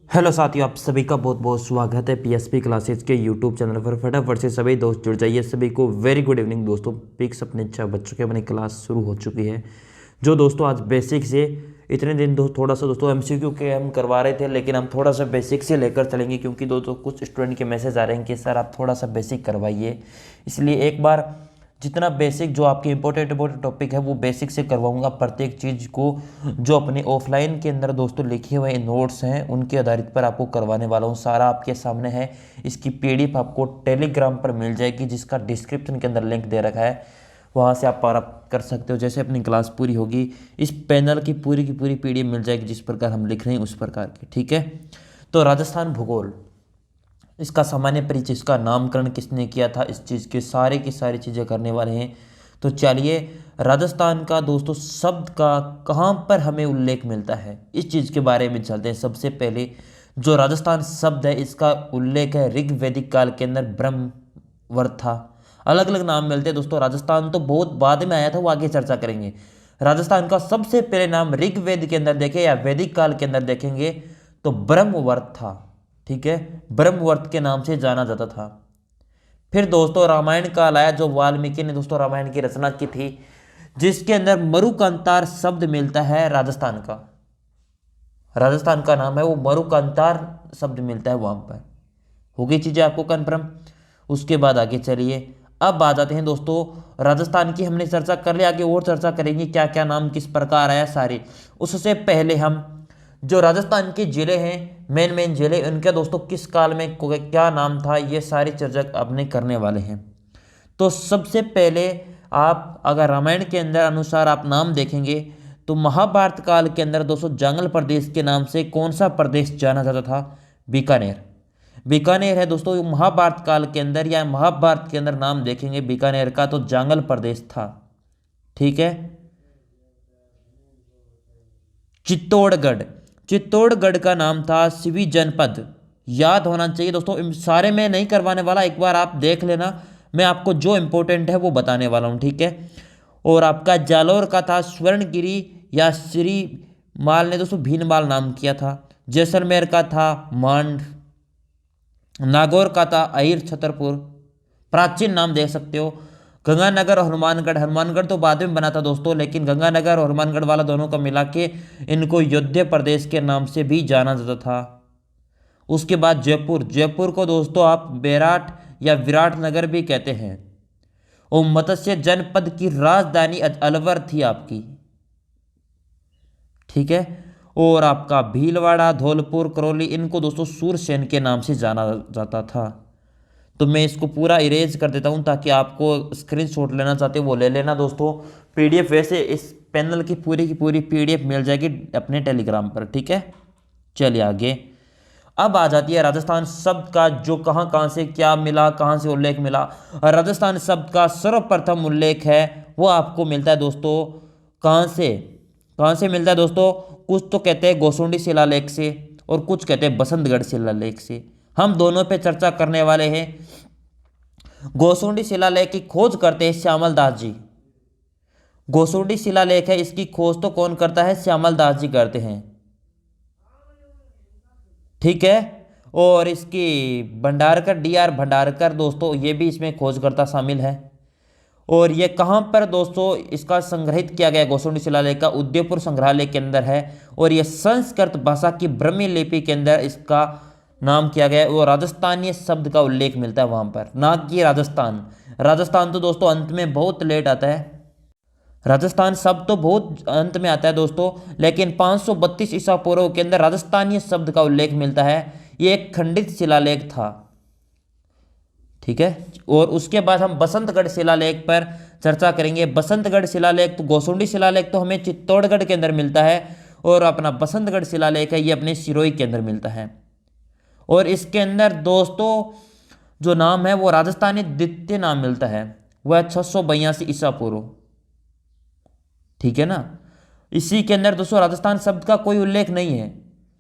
Hello साथियों, आप सभी का बहुत बहुत स्वागत है पीएसपी क्लासेस के यूट्यूब चैनल पर। फटाफट से सभी दोस्त जुड़ जाइए। सभी को वेरी गुड इवनिंग दोस्तों। पिक्स अपने 6 बच्चों की अपनी क्लास शुरू हो चुकी है। जो दोस्तों आज बेसिक से इतने दिन थोड़ा सा दोस्तों एमसीक्यू के हम करवा रहे थे, लेकिन हम थोड़ा सा बेसिक से लेकर चलेंगे क्योंकि दोस्तों कुछ स्टूडेंट के मैसेज आ रहे हैं कि सर आप थोड़ा सा बेसिक करवाइए। इसलिए एक बार जितना बेसिक जो आपके इंपॉर्टेंट टॉपिक है वो बेसिक से करवाऊंगा। प्रत्येक चीज़ को जो अपने ऑफलाइन के अंदर दोस्तों लिखे हुए नोट्स हैं उनके आधारित पर आपको करवाने वाला हूँ। सारा आपके सामने है। इसकी पीडीएफ आपको टेलीग्राम पर मिल जाएगी, जिसका डिस्क्रिप्शन के अंदर लिंक दे रखा है। वहाँ से आप प्राप्त कर सकते हो। जैसे अपनी क्लास पूरी होगी इस पैनल की पूरी पीडीएफ मिल जाएगी, जिस प्रकार हम लिख रहे हैं उस प्रकार की। ठीक है, तो राजस्थान भूगोल, इसका सामान्य परिचय, इसका नामकरण किसने किया था, इस चीज़ की सारी चीज़ें करने वाले हैं। तो चलिए, राजस्थान का दोस्तों शब्द का कहाँ पर हमें उल्लेख मिलता है इस चीज़ के बारे में चलते हैं। सबसे पहले जो राजस्थान शब्द है इसका उल्लेख है ऋग वैदिक काल के अंदर ब्रह्मवर्त था। अलग अलग नाम मिलते हैं दोस्तों। राजस्थान तो बहुत बाद में आया था, वो आगे चर्चा करेंगे। राजस्थान का सबसे पहले नाम ऋग्वेद के अंदर देखें या वैदिक काल के अंदर देखेंगे तो ब्रह्मवर्त था। ठीक है, ब्रह्मवर्त के नाम से जाना जाता था। फिर दोस्तों रामायण काल आया, जो वाल्मीकि ने दोस्तों रामायण की रचना की थी, जिसके अंदर मरुकांतार शब्द मिलता है राजस्थान का। राजस्थान का नाम है वो मरुकांतार शब्द मिलता है वहां पर। हो गई चीजें आपको कन्फर्म। उसके बाद आगे चलिए, अब आ जाते हैं दोस्तों राजस्थान की। हमने चर्चा कर लिया, आगे और चर्चा करेंगे क्या क्या नाम किस प्रकार आया सारे। उससे पहले हम जो राजस्थान के जिले हैं, मेन जिले, उनके दोस्तों किस काल में क्या नाम था, ये सारी चर्चा अपने करने वाले हैं। तो सबसे पहले आप अगर रामायण के अंदर अनुसार आप नाम देखेंगे तो महाभारत काल के अंदर दोस्तों जांगल प्रदेश के नाम से कौन सा प्रदेश जाना जाता था? बीकानेर। बीकानेर है दोस्तों महाभारत काल के अंदर, या महाभारत के अंदर नाम देखेंगे बीकानेर का तो जांगल प्रदेश था। ठीक है, चित्तौड़गढ़, चित्तौड़गढ़ का नाम था सिवी जनपद। याद होना चाहिए दोस्तों, सारे में नहीं करवाने वाला, एक बार आप देख लेना। मैं आपको जो इंपॉर्टेंट है वो बताने वाला हूँ। ठीक है, और आपका जालौर का था स्वर्णगिरी या श्री माल ने दोस्तों भीनमाल नाम किया था। जैसलमेर का था मांड। नागौर का था अहिर छतरपुर। प्राचीन नाम देख सकते हो। गंगानगर और हनुमानगढ़, हनुमानगढ़ तो बाद में बना था दोस्तों, लेकिन गंगानगर और हनुमानगढ़ वाला दोनों को मिला के इनको योध्या प्रदेश के नाम से भी जाना जाता था। उसके बाद जयपुर, जयपुर को दोस्तों आप बेराट या विराट नगर भी कहते हैं। और मत्स्य जनपद की राजधानी अलवर थी आपकी। ठीक है, और आपका भीलवाड़ा, धौलपुर, करौली, इनको दोस्तों सूरसेन के नाम से जाना जाता था। तो मैं इसको पूरा इरेज कर देता हूं ताकि आपको स्क्रीनशॉट लेना चाहते हो वो ले लेना दोस्तों। पीडीएफ वैसे इस पैनल की पूरी पीडीएफ मिल जाएगी अपने टेलीग्राम पर। ठीक है, चलिए आगे। अब आ जाती है राजस्थान शब्द का जो कहाँ कहाँ से क्या मिला, कहाँ से उल्लेख मिला। राजस्थान शब्द का सर्वप्रथम उल्लेख है वो आपको मिलता है दोस्तों कहाँ से मिलता है दोस्तों? कुछ तो कहते हैं गोसुंडी शिलालेख से और कुछ कहते हैं बसंतगढ़ शिलालेख से। हम दोनों पे चर्चा करने वाले हैं। गोसुंडी शिलालेख की खोज करते हैं श्यामल दास जी। गोसुंडी शिलालेख है, इसकी खोज तो कौन करता है? श्यामल दास जी करते हैं। ठीक है, और इसकी भंडारकर, डीआर भंडारकर दोस्तों, ये भी इसमें खोजकर्ता शामिल है। और ये कहाँ पर दोस्तों इसका संग्रहित किया गया? गोसुंडी शिलालेख का उदयपुर संग्रहालय के अंदर है। और ये संस्कृत भाषा की ब्रह्मी लिपि के अंदर इसका नाम किया गया है। और राजस्थानीय शब्द का उल्लेख मिलता है वहां पर, ना कि राजस्थान। राजस्थान तो दोस्तों अंत में बहुत लेट आता है। राजस्थान शब्द तो बहुत अंत में आता है दोस्तों, लेकिन 532 ईसा पूर्व के अंदर राजस्थानीय शब्द का उल्लेख मिलता है। ये एक खंडित शिलालेख था। ठीक है, और उसके बाद हम बसंतगढ़ शिलालेख पर चर्चा करेंगे। बसंतगढ़ शिलालेख तो गोसुंडी शिलालेख तो हमें चित्तौड़गढ़ के अंदर मिलता है, और अपना बसंतगढ़ शिलालेख है ये अपने सिरोही के अंदर मिलता है। और इसके अंदर दोस्तों जो नाम है वो राजस्थानी द्वितीय नाम मिलता है, वह 682 ईसा पूर्व। ठीक है ना, इसी के अंदर दोस्तों राजस्थान शब्द का कोई उल्लेख नहीं है।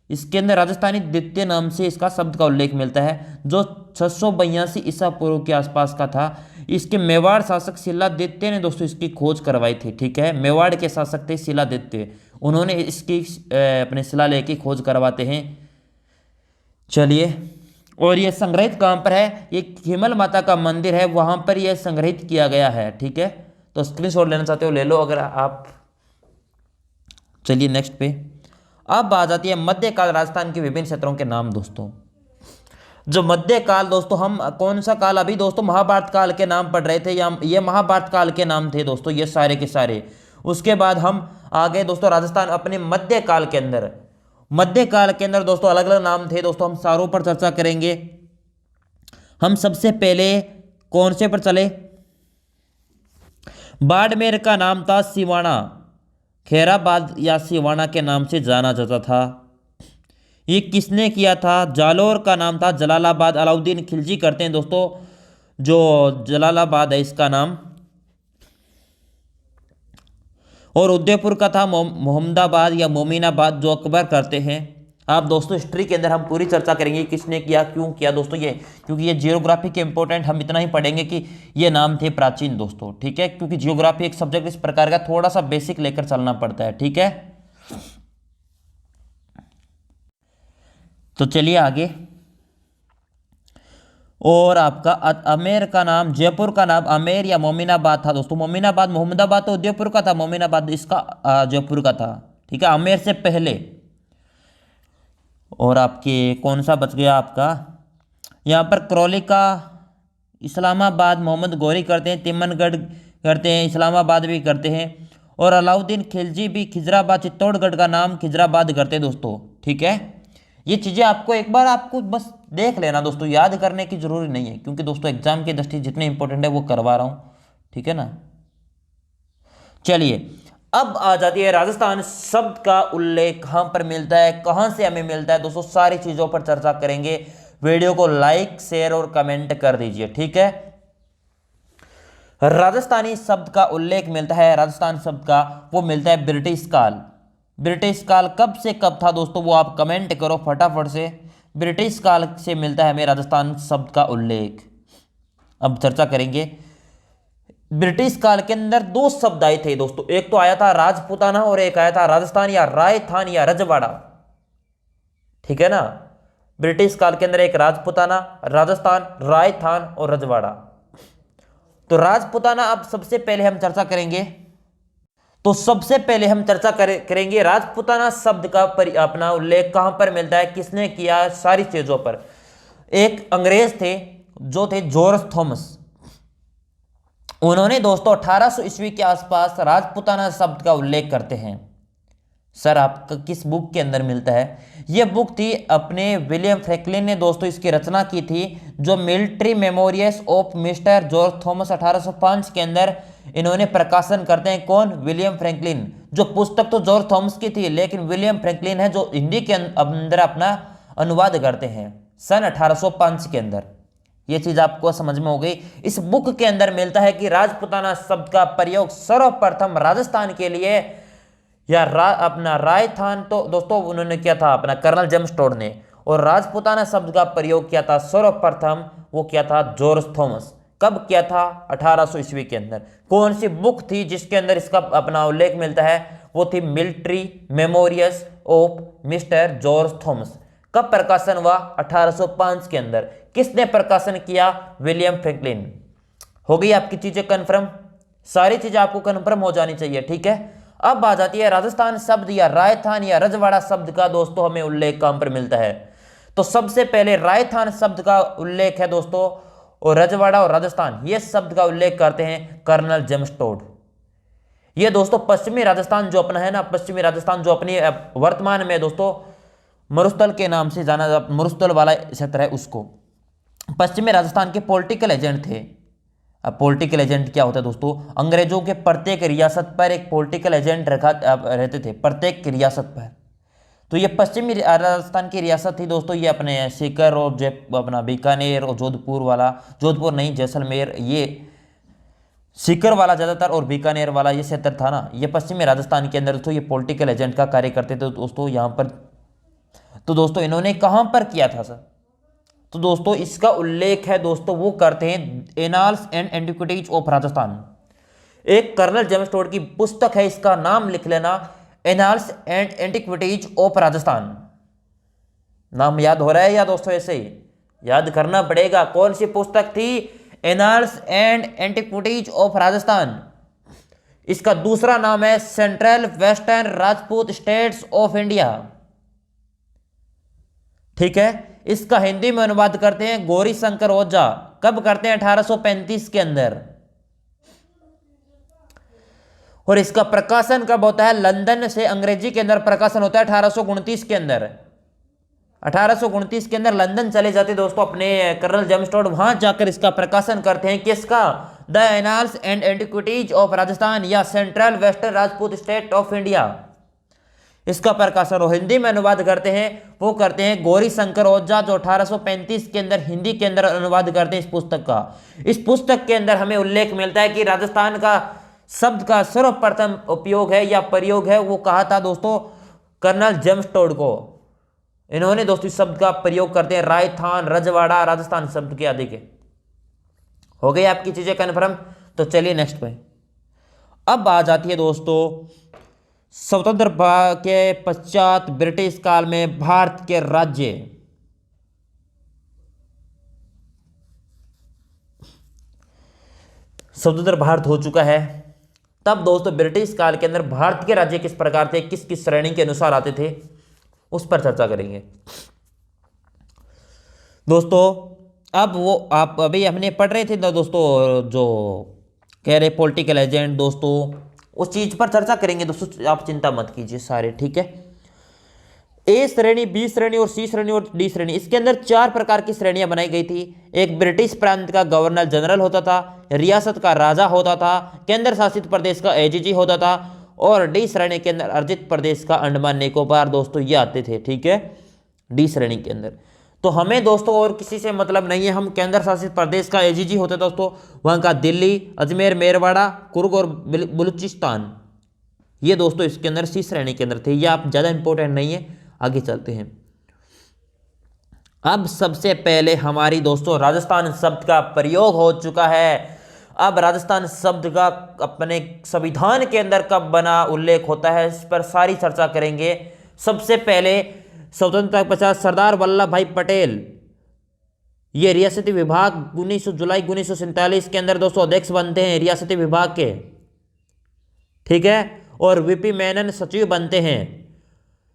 इसके अंदर राजस्थानी द्वितीय नाम से इसका शब्द का उल्लेख मिलता है, जो 682 ईसा पूर्व के आसपास का था। इसके मेवाड़ शासक शिलादित्य ने दोस्तों इसकी खोज करवाई थी। ठीक है, मेवाड़ के शासक थे शिलादित्य, उन्होंने इसकी अपने शिलालेख की खोज करवाते हैं। चलिए, और ये संग्रहित कहाँ पर है? ये हिमल माता का मंदिर है, वहां पर ये संग्रहित किया गया है। ठीक है, तो स्क्रीनशॉट लेना चाहते हो ले लो अगर आप। चलिए नेक्स्ट पे, अब आ जाती है मध्यकाल राजस्थान के विभिन्न क्षेत्रों के नाम दोस्तों। जो मध्यकाल दोस्तों, हम कौन सा काल अभी दोस्तों महाभारत काल के नाम पढ़ रहे थे, या ये महाभारत काल के नाम थे दोस्तों, ये सारे के सारे। उसके बाद हम आ गए दोस्तों राजस्थान अपने मध्यकाल के अंदर। मध्यकाल के अंदर दोस्तों अलग अलग नाम थे दोस्तों, हम सारों पर चर्चा करेंगे। हम सबसे पहले कौन से पर चले? बाड़मेर का नाम था सिवाना, खैराबाद या सिवाना के नाम से जाना जाता था। ये किसने किया था? जालोर का नाम था जलालाबाद, अलाउद्दीन खिलजी करते हैं दोस्तों, जो जलालाबाद है इसका नाम। और उदयपुर का था मोहम्मदाबाद या मोमिनाबाद, जो अकबर करते हैं। आप दोस्तों हिस्ट्री के अंदर हम पूरी चर्चा करेंगे किसने किया, क्यों किया दोस्तों, ये क्योंकि ये जियोग्राफी के इंपॉर्टेंट, हम इतना ही पढ़ेंगे कि ये नाम थे प्राचीन दोस्तों। ठीक है, क्योंकि जियोग्राफी एक सब्जेक्ट इस प्रकार का थोड़ा सा बेसिक लेकर चलना पड़ता है। ठीक है, तो चलिए आगे। और आपका अमेर का नाम, जयपुर का नाम अमेर या मोमिनाबाद था दोस्तों। मोमिनाबाद, मोहम्मदाबाद तो उदयपुर का था, मोमिनाबाद इसका जयपुर का था। ठीक है, अमेर से पहले। और आपके कौन सा बच गया आपका? यहाँ पर करौली का इस्लामाबाद मोहम्मद गौरी करते हैं, तिमनगढ़ करते हैं, इस्लामाबाद भी करते हैं। और अलाउद्दीन खिलजी भी खिजराबाद, चित्तौड़गढ़ का नाम खिजराबाद करते हैं दोस्तों। ठीक है, ये चीज़ें आपको एक बार आपको बस देख लेना दोस्तों, याद करने की जरूरी नहीं है, क्योंकि दोस्तों एग्जाम की दृष्टि जितने इंपॉर्टेंट है वो करवा रहा हूँ। ठीक है ना। चलिए, अब आ जाती है राजस्थान शब्द का उल्लेख कहां पर मिलता है, कहां से हमें मिलता है दोस्तों, सारी चीजों पर चर्चा करेंगे। वीडियो को लाइक शेयर और कमेंट कर दीजिए। ठीक है, राजस्थानी शब्द का उल्लेख मिलता है, राजस्थान शब्द का वो मिलता है ब्रिटिश काल। ब्रिटिश काल कब से कब था दोस्तों, वो आप कमेंट करो फटाफट से। ब्रिटिश काल से मिलता है हमें राजस्थान शब्द का उल्लेख। अब चर्चा करेंगे। ब्रिटिश काल के अंदर दो शब्द आए थे दोस्तों, एक तो आया था राजपूताना और एक आया था राजस्थान या रायथान या रजवाड़ा। ठीक है ना, ब्रिटिश काल के अंदर एक राजपूताना, राजस्थान, रायथान और रजवाड़ा। तो राजपूताना अब सबसे पहले हम चर्चा करेंगे। तो सबसे पहले हम चर्चा करेंगे राजपूताना शब्द का अपना उल्लेख कहां पर मिलता है, किसने किया, सारी चीजों पर। एक अंग्रेज थे जो थे जॉर्ज थॉमस, उन्होंने दोस्तों 1800 ईस्वी के आसपास राजपूताना शब्द का उल्लेख करते हैं। सर आपका किस बुक के अंदर मिलता है? यह बुक थी अपने विलियम फ्रैंकलिन ने दोस्तों इसकी रचना की थी, जो military memorials of mister George Thomas 1805 के अंदर इन्होंने प्रकाशन करते हैं। कौन? William Franklin. जो पुस्तक तो जॉर्ज थॉमस की थी, लेकिन विलियम फ्रैंकलिन है जो हिंदी के अंदर अपना अनुवाद करते हैं सन 1805 के अंदर। यह चीज आपको समझ में हो गई। इस बुक के अंदर मिलता है कि राजपूताना शब्द का प्रयोग सर्वप्रथम राजस्थान के लिए या अपना रायथान, तो दोस्तों उन्होंने किया था अपना कर्नल जेम्स टोड ने, और राजपूताना शब्द का प्रयोग किया था सर्वप्रथम, वो किया था जॉर्ज थॉमस। कब किया था? 1800 ईस्वी के अंदर। कौन सी बुक थी जिसके अंदर इसका अपना उल्लेख मिलता है? वो थी military memorials of mister George Thomas. कब प्रकाशन हुआ? 1805 के अंदर। किसने प्रकाशन किया? William Franklin. हो गई आपकी चीजें कंफर्म, सारी चीजें आपको कंफर्म हो जानी चाहिए। ठीक है, अब आ जाती है राजस्थान शब्द या रायथान या रजवाड़ा शब्द का दोस्तों हमें उल्लेख कहां पर मिलता है। तो सबसे पहले रायथान शब्द का उल्लेख है दोस्तों, और रजवाड़ा और राजस्थान ये शब्द का उल्लेख करते हैं कर्नल जेम्स टोड। ये दोस्तों पश्चिमी राजस्थान जो अपना है ना, पश्चिमी राजस्थान जो अपनी वर्तमान में दोस्तों मरुस्थल के नाम से जाना, मरुस्थल वाला क्षेत्र है, उसको पश्चिमी राजस्थान के पॉलिटिकल एजेंट थे। अब पॉलिटिकल एजेंट क्या होता है दोस्तों? अंग्रेजों के प्रत्येक रियासत पर एक पॉलिटिकल एजेंट रहते थे, प्रत्येक रियासत पर। तो ये पश्चिमी राजस्थान की रियासत थी दोस्तों, ये अपने सीकर और अपना बीकानेर और जोधपुर वाला, जोधपुर नहीं जैसलमेर, ये सीकर वाला ज़्यादातर और बीकानेर वाला ये क्षेत्र था ना, ये पश्चिमी राजस्थान के अंदर दोस्तों ये पॉलिटिकल एजेंट का कार्य करते थे दोस्तों यहाँ पर। तो दोस्तों इन्होंने कहाँ पर किया था सर? तो दोस्तों इसका उल्लेख है दोस्तों, वो करते हैं annals and Antiquities of Rajasthan. एक कर्नल जेम्स टोड की पुस्तक है, इसका नाम लिख लेना, annals and Antiquities of Rajasthan. नाम याद हो रहा है या दोस्तों ऐसे ही याद करना पड़ेगा? कौन सी पुस्तक थी? Annals and Antiquities of Rajasthan. इसका दूसरा नाम है central Western Rajput states of India. ठीक है, इसका हिंदी में अनुवाद करते हैं गौरी शंकर ओझा। कब करते हैं? 1835 के अंदर। और इसका प्रकाशन कब होता है? लंदन से अंग्रेजी के अंदर प्रकाशन होता है 1829 के अंदर। 1829 के अंदर लंदन चले जाते दोस्तों अपने कर्नल जेम्स टॉड, वहां जाकर इसका प्रकाशन करते हैं। किसका? The Annals and Antiquities of Rajasthan या Central Western Rajput State of India. इसका प्रकाशन और हिंदी में अनुवाद करते हैं, वो करते हैं गौरी शंकर ओझा, जो 1835 के अंदर हिंदी के अंदर अनुवाद करते हैं इस पुस्तक का। इस पुस्तक के अंदर हमें उल्लेख मिलता है कि राजस्थान का शब्द का सर्वप्रथम उपयोग है या प्रयोग है, वो कहा था दोस्तों कर्नल जेम्स टॉड को। इन्होंने दोस्तों इस शब्द का प्रयोग करते हैं राजस्थान, रजवाड़ा, राजस्थान शब्द के आदि के। हो गई आपकी चीजें कन्फर्म? तो चलिए नेक्स्ट पे। अब आ जाती है दोस्तों स्वतंत्रता के पश्चात ब्रिटिश काल में भारत के राज्य। स्वतंत्र भारत हो चुका है, तब दोस्तों ब्रिटिश काल के अंदर भारत के राज्य किस प्रकार थे, किस किस श्रेणी के अनुसार आते थे, उस पर चर्चा करेंगे दोस्तों। अब वो आप अभी हमने पढ़ रहे थे ना दोस्तों, जो कह रहे पॉलिटिकल एजेंट दोस्तों, उस चीज पर चर्चा करेंगे दोस्तों, आप चिंता मत कीजिए सारे। ठीक है, ए श्रेणी, बी श्रेणी और सी श्रेणी और डी श्रेणी। इसके अंदर 4 प्रकार की श्रेणियां बनाई गई थी। एक ब्रिटिश प्रांत का गवर्नर जनरल होता था, रियासत का राजा होता था, केंद्र शासित प्रदेश का एजीजी होता था, और डी श्रेणी के अंदर अर्जित प्रदेश का अंडमान निकोबार दोस्तों ये आते थे। ठीक है, डी श्रेणी के अंदर। तो हमें दोस्तों और किसी से मतलब नहीं है, हम केंद्र शासित प्रदेश का एजीजी होते दोस्तों, वहां का दिल्ली, अजमेर, मेरवाड़ा, कुर्ग और बलूचिस्तान, ये दोस्तों इसके अंदर सी श्रेणी के अंदर थे। ये आप ज्यादा इंपॉर्टेंट नहीं है, आगे चलते हैं। अब सबसे पहले हमारी दोस्तों राजस्थान शब्द का प्रयोग हो चुका है। अब राजस्थान शब्द का अपने संविधान के अंदर कब बना, उल्लेख होता है, इस पर सारी चर्चा करेंगे। सबसे पहले स्वतंत्रता के पश्चात सरदार वल्लभ भाई पटेल, ये रियासती विभाग 19 जुलाई 1947 के अंदर दोस्तों अध्यक्ष बनते हैं रियासती विभाग के। ठीक है, और वीपी मेनन सचिव बनते हैं।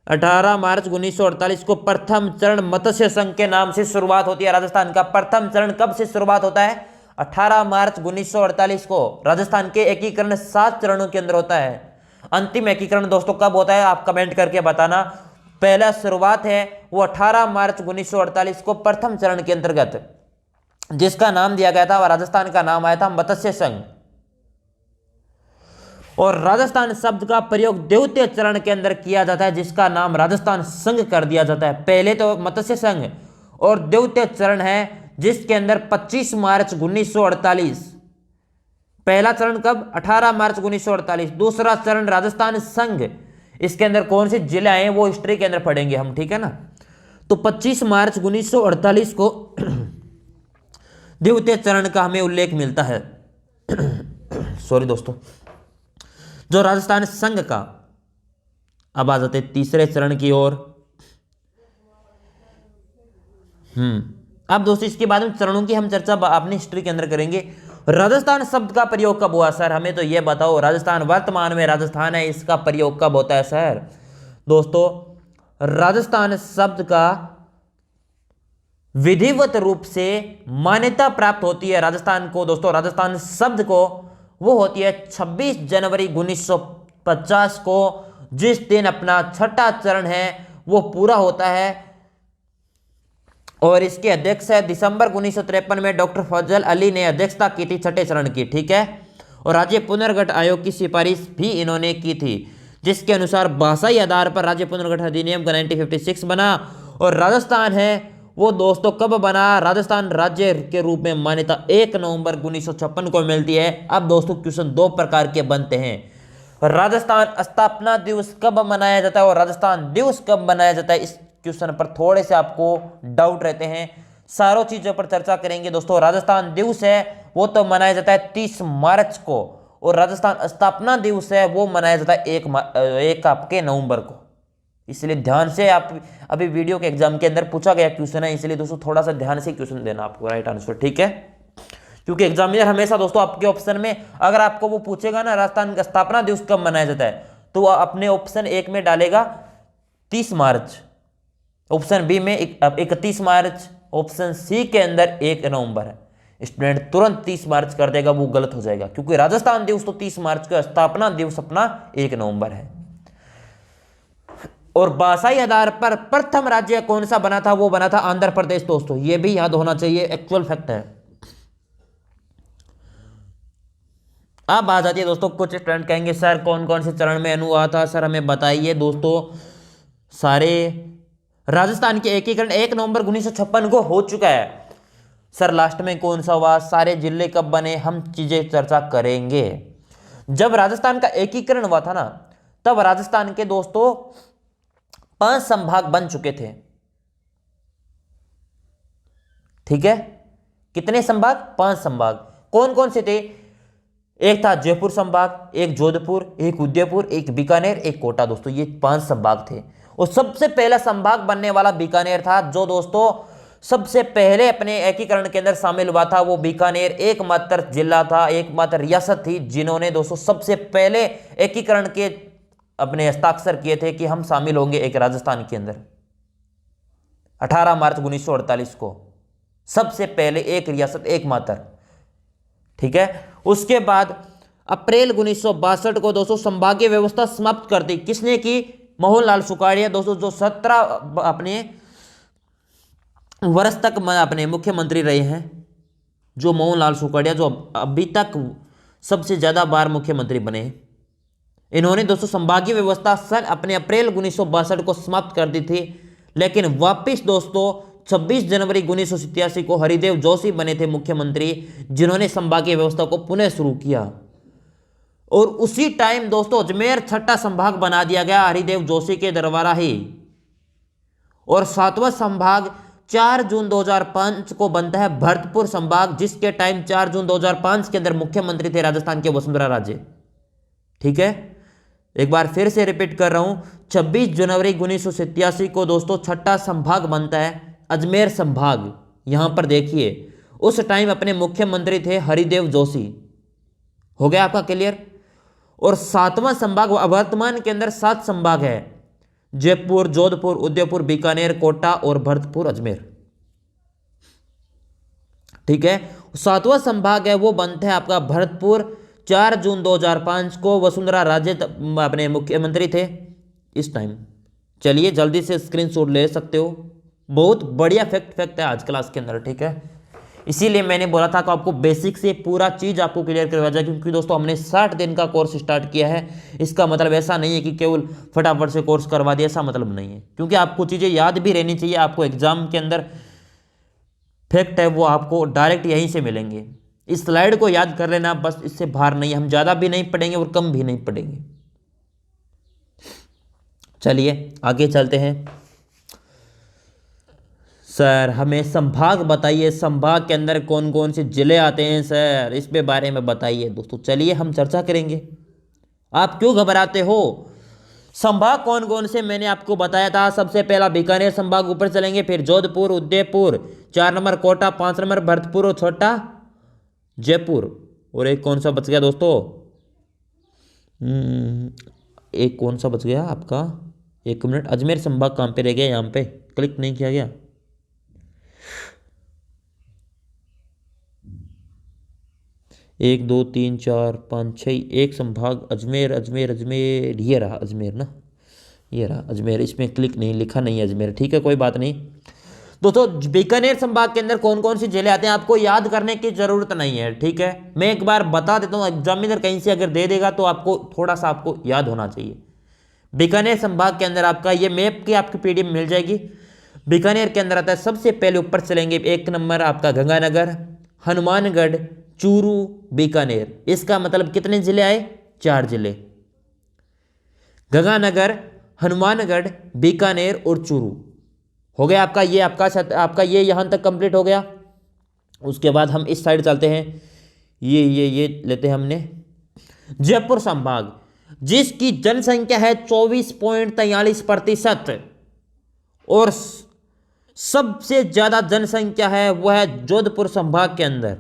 18 मार्च 1948 को प्रथम चरण मत्स्य संघ के नाम से शुरुआत होती है। राजस्थान का प्रथम चरण कब से शुरुआत होता है? 18 मार्च 1948 को। राजस्थान के एकीकरण 7 चरणों के अंदर होता है। अंतिम एकीकरण दोस्तों कब होता है, आप कमेंट करके बताना। पहला शुरुआत है वो 18 मार्च 1948 को प्रथम चरण के अंतर्गत, जिसका नाम दिया गया था, वह राजस्थान का नाम आया था मत्स्य संघ। और राजस्थान शब्द का प्रयोग द्वितीय चरण के अंदर किया जाता है, जिसका नाम राजस्थान संघ कर दिया जाता है। पहले तो मत्स्य संघ और द्वितीय चरण है, जिसके अंदर 25 मार्च 1948, पहला चरण कब? 18 मार्च 1948। दूसरा चरण राजस्थान संघ, इसके अंदर कौन से जिले आए वो हिस्ट्री के अंदर पढ़ेंगे हम। ठीक है ना, तो 25 मार्च 1948 को द्वितीय चरण का हमें उल्लेख मिलता है। सॉरी दोस्तों, जो राजस्थान संघ का। अब आ जाते तीसरे चरण की ओर। अब दोस्तों इसके बाद में चरणों की हम चर्चा अपनी हिस्ट्री के अंदर करेंगे। राजस्थान शब्द का प्रयोग कब हुआ सर, हमें तो यह बताओ। राजस्थान वर्तमान में राजस्थान है, इसका प्रयोग कब होता है सर? दोस्तों राजस्थान शब्द का विधिवत रूप से मान्यता प्राप्त होती है राजस्थान को दोस्तों, राजस्थान शब्द को, वो होती है 26 जनवरी 1950 को, जिस दिन अपना छठा चरण है वो पूरा होता है। और इसके अध्यक्ष है दिसंबर 1953 में डॉक्टर फजल अली ने अध्यक्षता की थी छठे चरण की। ठीक है, और राज्य पुनर्गठन आयोग की सिफारिश भी इन्होंने की थी, जिसके अनुसार भाषाई आधार पर राज्य पुनर्गठन अधिनियम का 1956 बना। और राजस्थान है वो दोस्तों कब बना? राजस्थान राज्य के रूप में मान्यता 1 नवंबर 1956 को मिलती है। अब दोस्तों क्वेश्चन 2 प्रकार के बनते हैं। राजस्थान स्थापना दिवस कब मनाया जाता है और राजस्थान दिवस कब मनाया जाता है, इस क्वेश्चन पर थोड़े से आपको डाउट रहते हैं। सारों चीजों पर चर्चा करेंगे दोस्तों। राजस्थान दिवस है वो तो मनाया जाता है 30 मार्च को, और राजस्थान स्थापना दिवस है वो मनाया जाता है 1 आपके नवंबर को। इसलिए ध्यान से आप, अभी वीडियो के एग्जाम के अंदर पूछा गया क्वेश्चन है, इसलिए दोस्तों थोड़ा सा ध्यान से क्वेश्चन देना आपको राइट आंसर, ठीक है। क्योंकि एग्जामिनर हमेशा दोस्तों आपके ऑप्शन में अगर आपको वो पूछेगा ना राजस्थान का स्थापना दिवस कब मनाया जाता है, तो वो अपने ऑप्शन 1 में डालेगा 30 मार्च, ऑप्शन बी में 31 मार्च, ऑप्शन सी के अंदर 1 नवंबर है। स्टूडेंट तुरंत 30 मार्च कर देगा, वो गलत हो जाएगा, क्योंकि राजस्थान दिवस तो 30 मार्च का, स्थापना दिवस अपना 1 नवंबर है। और भाषाई आधार पर प्रथम राज्य कौन सा बना था, वो बना था आंध्र प्रदेश दोस्तों, ये भी याद होना चाहिए, एक्चुअल फैक्ट है। अब आ जाती है दोस्तों, कुछ स्टूडेंट कहेंगे सर कौन कौन से चरण में अनु हुआ था, सर हमें बताइए दोस्तों। सारे राजस्थान के एकीकरण 1 नवंबर 1956 को हो चुका है। सर लास्ट में कौन सा हुआ, सारे जिले कब बने, हम चीजें चर्चा करेंगे। जब राजस्थान का एकीकरण हुआ था ना, तब राजस्थान के दोस्तों 5 संभाग बन चुके थे, ठीक है। कितने संभाग, 5 संभाग। कौन कौन से थे, एक था जयपुर संभाग, एक जोधपुर, एक उदयपुर, एक बीकानेर, एक कोटा दोस्तों, ये 5 संभाग थे। और सबसे पहला संभाग बनने वाला बीकानेर था, जो दोस्तों सबसे पहले अपने एकीकरण के अंदर शामिल हुआ था। वो बीकानेर एकमात्र जिला था, एकमात्र रियासत थी जिन्होंने दोस्तों सबसे पहले एकीकरण के अपने हस्ताक्षर किए थे कि हम शामिल होंगे एक राजस्थान के अंदर। 18 मार्च 1948 को सबसे पहले एक रियासत एकमात्र, ठीक है। उसके बाद अप्रैल 1962 को दोस्तों संभागीय व्यवस्था समाप्त कर दी, किसने की, मोहनलाल सुखाड़िया दोस्तों, जो 17 अपने वर्ष तक अपने मुख्यमंत्री रहे हैं, जो मोहनलाल सुखाड़िया, जो अभी तक सबसे ज्यादा बार मुख्यमंत्री बने। इन्होंने दोस्तों संभागीय व्यवस्था सन अपने अप्रैल 1962 को समाप्त कर दी थी, लेकिन वापिस दोस्तों 26 जनवरी 1987 को हरिदेव जोशी बने थे मुख्यमंत्री, जिन्होंने संभागीय व्यवस्था को पुनः शुरू किया। और उसी टाइम दोस्तों अजमेर 6ठा संभाग बना दिया गया हरिदेव जोशी के दरबारा ही। और 7वां संभाग 4 जून 2005 को बनता है भरतपुर संभाग, जिसके टाइम 4 जून 2005 के अंदर मुख्यमंत्री थे राजस्थान के वसुंधरा राजे, ठीक है। एक बार फिर से रिपीट कर रहा हूं, 26 जनवरी 1987 को दोस्तों 6ठा संभाग बनता है अजमेर संभाग। यहां पर देखिए उस टाइम अपने मुख्यमंत्री थे हरिदेव जोशी। हो गया आपका क्लियर। और 7वां संभाग वर्तमान के अंदर 7 संभाग है, जयपुर, जोधपुर, उदयपुर, बीकानेर, कोटा और भरतपुर, अजमेर, ठीक है। 7वां संभाग है वो बनता है आपका भरतपुर। 4 जून 2005 को वसुंधरा राजे अपने मुख्यमंत्री थे इस टाइम। चलिए जल्दी से स्क्रीनशॉट ले सकते हो, बहुत बढ़िया फैक्ट है आज क्लास के अंदर, ठीक है। इसीलिए मैंने बोला था कि आपको बेसिक से पूरा चीज आपको क्लियर करवा जाए, क्योंकि दोस्तों हमने 60 दिन का कोर्स स्टार्ट किया है। इसका मतलब ऐसा नहीं है कि केवल फटाफट से कोर्स करवा दिया, ऐसा मतलब नहीं है, क्योंकि आपको चीजें याद भी रहनी चाहिए। आपको एग्जाम के अंदर फैक्ट है वो आपको डायरेक्ट यहीं से मिलेंगे। इस स्लाइड को याद कर लेना बस, इससे बाहर नहीं। हम ज्यादा भी नहीं पढ़ेंगे और कम भी नहीं पढ़ेंगे। चलिए आगे चलते हैं। सर हमें संभाग बताइए, संभाग के अंदर कौन कौन से जिले आते हैं सर, इस पे बारे में बताइए दोस्तों। चलिए हम चर्चा करेंगे, आप क्यों घबराते हो। संभाग कौन कौन से मैंने आपको बताया था। सबसे पहला बीकानेर संभाग, ऊपर चलेंगे, फिर जोधपुर, उदयपुर, 4 नंबर कोटा, 5 नंबर भरतपुर और 6ठा जयपुर। और एक कौन सा बच गया दोस्तों, एक कौन सा बच गया आपका, 1 मिनट, अजमेर संभाग कहाँ पे रह गया, यहाँ पे क्लिक नहीं किया गया। 1 2 3 4 5 6, एक संभाग अजमेर, अजमेर अजमेर, ये रहा अजमेर ना, ये रहा अजमेर। इसमें क्लिक नहीं, लिखा नहीं है अजमेर, ठीक है कोई बात नहीं। दोस्तों बीकानेर संभाग के अंदर कौन कौन सी जिले आते हैं आपको याद करने की जरूरत नहीं है, ठीक है। मैं एक बार बता देता हूँ, एग्जामिनर कहीं से अगर दे देगा तो आपको थोड़ा सा आपको याद होना चाहिए। बीकानेर संभाग के अंदर आपका ये मैप की आपकी पीडीएफ मिल जाएगी। बीकानेर के अंदर आता है, सबसे पहले ऊपर चलेंगे, 1 नंबर आपका गंगानगर, हनुमानगढ़, चूरू, बीकानेर। इसका मतलब कितने जिले आए, 4 जिले, गंगानगर, हनुमानगढ़, बीकानेर और चूरू। हो गया आपका ये, आपका ये यहां तक कंप्लीट हो गया। उसके बाद हम इस साइड चलते हैं, ये लेते हैं हमने जयपुर संभाग। जिसकी जनसंख्या है 24.43% और सबसे ज्यादा जनसंख्या है वह है जोधपुर संभाग के अंदर।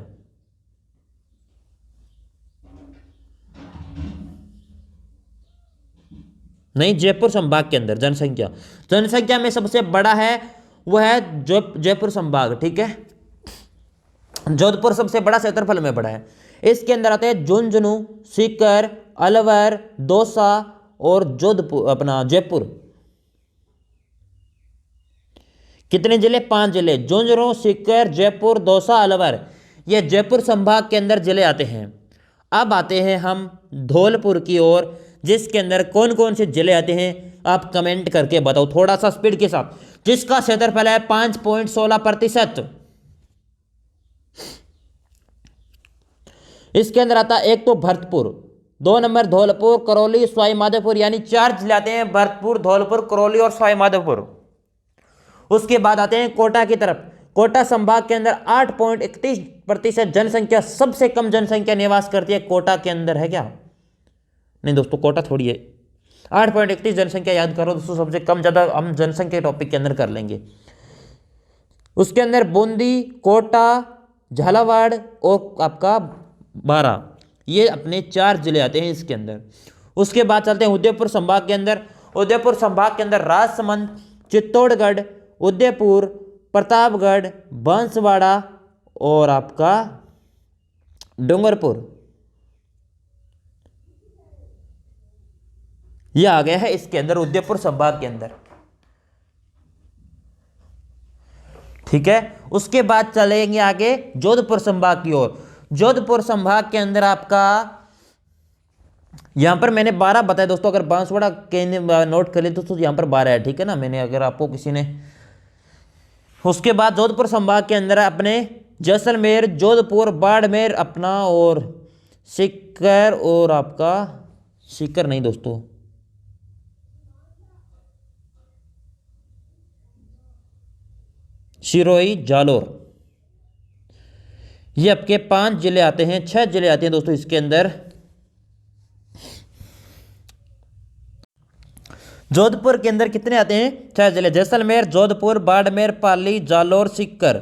नहीं, जयपुर संभाग के अंदर जनसंख्या में सबसे बड़ा है वह है जयपुर संभाग। ठीक है, जोधपुर सबसे बड़ा क्षेत्रफल में बड़ा है। इसके अंदर आते हैं झुंझुनू, सीकर, अलवर, दौसा और जोधपुर अपना जयपुर। कितने जिले? 5 जिले, झुंझुनू, सीकर, जयपुर, दौसा, अलवर, ये जयपुर संभाग के अंदर जिले आते हैं। अब आते हैं हम धौलपुर की ओर, जिसके अंदर कौन कौन से जिले आते हैं आप कमेंट करके बताओ थोड़ा सा स्पीड के साथ। जिसका क्षेत्रफल है 5.16%। इसके अंदर आता है एक तो भरतपुर, 2 नंबर धौलपुर, करौली, सवाई माधोपुर, यानी 4 जिले आते हैं, भरतपुर, धौलपुर, करौली और सवाई माधोपुर। उसके बाद आते हैं कोटा की तरफ। कोटा संभाग के अंदर 8.31% जनसंख्या, सबसे कम जनसंख्या निवास करती है कोटा के अंदर। है क्या? नहीं दोस्तों, कोटा थोड़ी है। 8.31 जनसंख्या याद करो दोस्तों, सबसे कम, ज्यादा हम जनसंख्या टॉपिक के अंदर कर लेंगे। उसके अंदर बूंदी, कोटा, झालावाड़ और आपका 12, ये अपने 4 जिले आते हैं इसके अंदर। उसके बाद चलते हैं उदयपुर संभाग के अंदर। उदयपुर संभाग के अंदर राजसमंद, चित्तौड़गढ़, उदयपुर, प्रतापगढ़, बांसवाड़ा और आपका डूंगरपुर, ये आ गया है इसके अंदर उदयपुर संभाग के अंदर। ठीक है, उसके बाद चलेंगे आगे जोधपुर संभाग की ओर। जोधपुर संभाग के अंदर आपका यहां पर मैंने 12 बताया दोस्तों, अगर बांसवाड़ा के नोट कर ले तो यहां पर 12 है। ठीक है ना, मैंने अगर आपको किसी ने। उसके बाद जोधपुर संभाग के अंदर अपने जैसलमेर, जोधपुर, बाड़मेर अपना और सीकर और आपका सीकर नहीं दोस्तों, सिरोही, जालोर, ये आपके 5 जिले आते हैं, 6 जिले आते हैं दोस्तों इसके अंदर। जोधपुर के अंदर कितने आते हैं? 6 जिले, जैसलमेर, जोधपुर, बाड़मेर, पाली, जालोर, सीकर,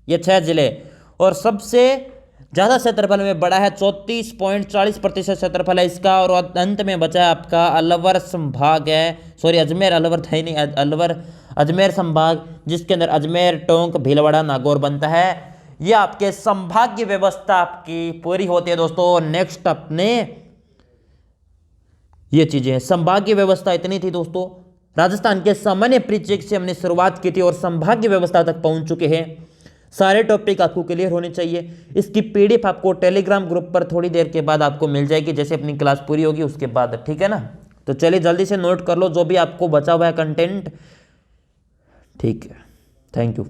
ये 6 जिले। और सबसे ज्यादा क्षेत्रफल में बड़ा है, 34.40% क्षेत्रफल है इसका। और अंत में बचा है आपका अलवर संभाग है, सॉरी अजमेर, अलवर था ही नहीं, अलवर अजमेर संभाग, जिसके अंदर अजमेर, टोंक, भीलवाड़ा, नागौर बनता है। ये आपके संभाग की व्यवस्था आपकी पूरी होती है दोस्तों। नेक्स्ट अपने ये चीजें हैं, संभाग की व्यवस्था इतनी थी दोस्तों। राजस्थान के सामान्य परिचय से हमने शुरुआत की थी और संभाग की व्यवस्था तक पहुंच चुके हैं। सारे टॉपिक आपको क्लियर होने चाहिए। इसकी पीडीएफ आपको टेलीग्राम ग्रुप पर थोड़ी देर के बाद आपको मिल जाएगी, जैसे अपनी क्लास पूरी होगी उसके बाद। ठीक है ना, तो चलिए जल्दी से नोट कर लो जो भी आपको बचा हुआ है कंटेंट। ठीक है, थैंक यू।